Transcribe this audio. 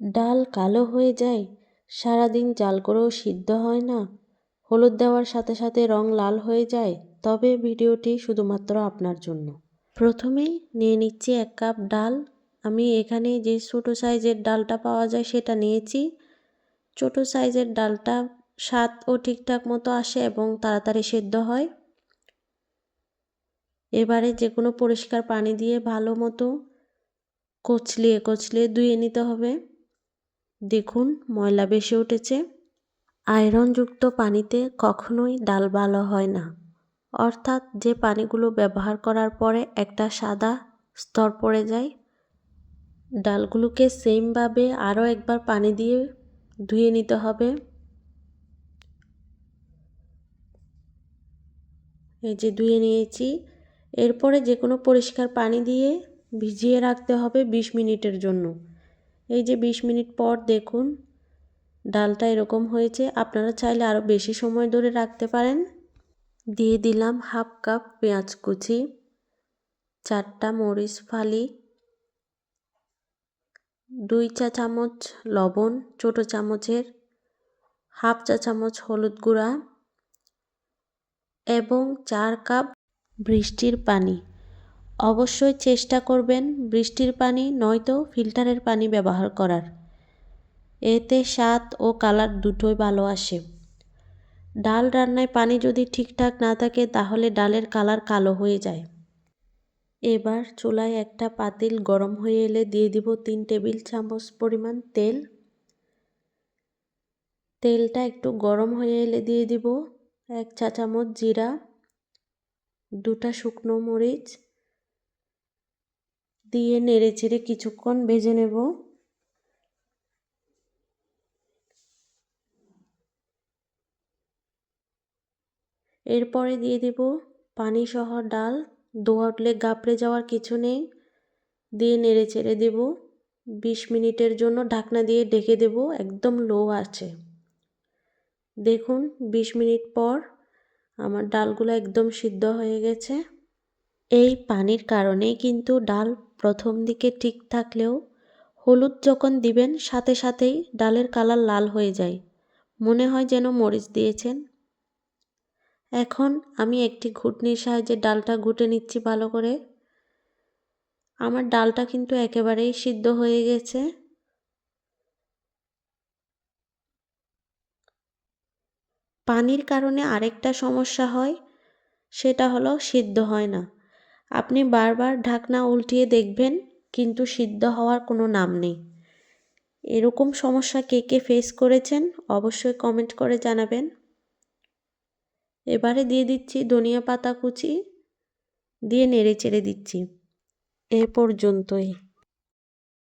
ডাল কালো হয়ে যায়, সারাদিন জাল করেও সিদ্ধ হয় না, হলুদ দেওয়ার সাথে সাথে রং লাল হয়ে যায়, তবে ভিডিওটি শুধুমাত্র আপনার জন্য। প্রথমেই নিয়ে নিচ্ছি 1 কাপ ডাল। আমি এখানে যে ছোটো সাইজের ডালটা পাওয়া যায় সেটা নিয়েছি। ছোটো সাইজের ডালটা স্বাদও ঠিকঠাক মতো আসে এবং তাড়াতাড়ি সেদ্ধ হয়। এবারে যে কোনো পরিষ্কার পানি দিয়ে ভালো মতো কচলিয়ে কচলিয়ে ধুয়ে নিতে হবে। দেখুন ময়লা বেশি উঠেছে। আয়রনযুক্ত পানিতে কখনোই ডাল ভালো হয় না, অর্থাৎ যে পানিগুলো ব্যবহার করার পরে একটা সাদা স্তর পড়ে যায়। ডালগুলোকে সেমভাবে আরও একবার পানি দিয়ে ধুয়ে নিতে হবে। এই যে ধুয়ে নিয়েছি। এরপরে যে কোনো পরিষ্কার পানি দিয়ে ভিজিয়ে রাখতে হবে 20 মিনিটের জন্য। এই যে 20 মিনিট পর দেখুন ডালটা এরকম হয়েছে। আপনারা চাইলে আরও বেশি সময় ধরে রাখতে পারেন। দিয়ে দিলাম 1/2 কাপ পেঁয়াজ কুচি, 4টা মরিচ ফালি, 2 চা চামচ লবণ ছোটো চামচের, 1/2 চা চামচ হলুদ গুঁড়া এবং 4 কাপ বৃষ্টির পানি। অবশ্যই চেষ্টা করবেন বৃষ্টির পানি নয়তো ফিল্টারের পানি ব্যবহার করার, এতে স্বাদ ও কালার দুটোই ভালো আসে। ডাল রান্নায় পানি যদি ঠিকঠাক না থাকে তাহলে ডালের কালার কালো হয়ে যায়। এবার চুলায় একটা পাতিল গরম হয়ে এলে দিয়ে দিব 3 টেবিল চামচ পরিমাণ তেল। তেলটা একটু গরম হয়ে এলে দিয়ে দিব 1 চা চামচ জিরা, 2টা শুকনো মরিচ দিয়ে নেড়েচেড়ে কিছুক্ষণ ভেজে নেব। এরপরে দিয়ে দেব পানি সহ ডাল। ধোয়া উঠলে গাপড়ে যাওয়ার কিছু নেই, দিয়ে নেড়েচেড়ে দেব। 20 মিনিটের জন্য ঢাকনা দিয়ে ঢেকে দেব একদম লো আছে। দেখুন 20 মিনিট পর আমার ডালগুলো একদম সিদ্ধ হয়ে গেছে। এই পানির কারণেই কিন্তু ডাল প্রথম দিকে ঠিক থাকলেও হলুদ যখন দিবেন সাথে সাথেই ডালের কালার লাল হয়ে যায়, মনে হয় যেন মরিচ দিয়েছেন। এখন আমি একটি ঘুটনির সাহায্যে ডালটা ঘুটে নিচ্ছি ভালো করে। আমার ডালটা কিন্তু একেবারেই সিদ্ধ হয়ে গেছে। পানির কারণে আরেকটা সমস্যা হয়, সেটা হলো সিদ্ধ হয় না। আপনি বারবার ঢাকনা উল্টিয়ে দেখবেন কিন্তু সিদ্ধ হওয়ার কোনো নাম নেই। এরকম সমস্যা কে কে ফেস করেছেন অবশ্যই কমেন্ট করে জানাবেন। এবারে দিয়ে দিচ্ছি ধনিয়া পাতা কুচি, দিয়ে নেড়ে চেড়ে দিচ্ছি। এ পর্যন্তই।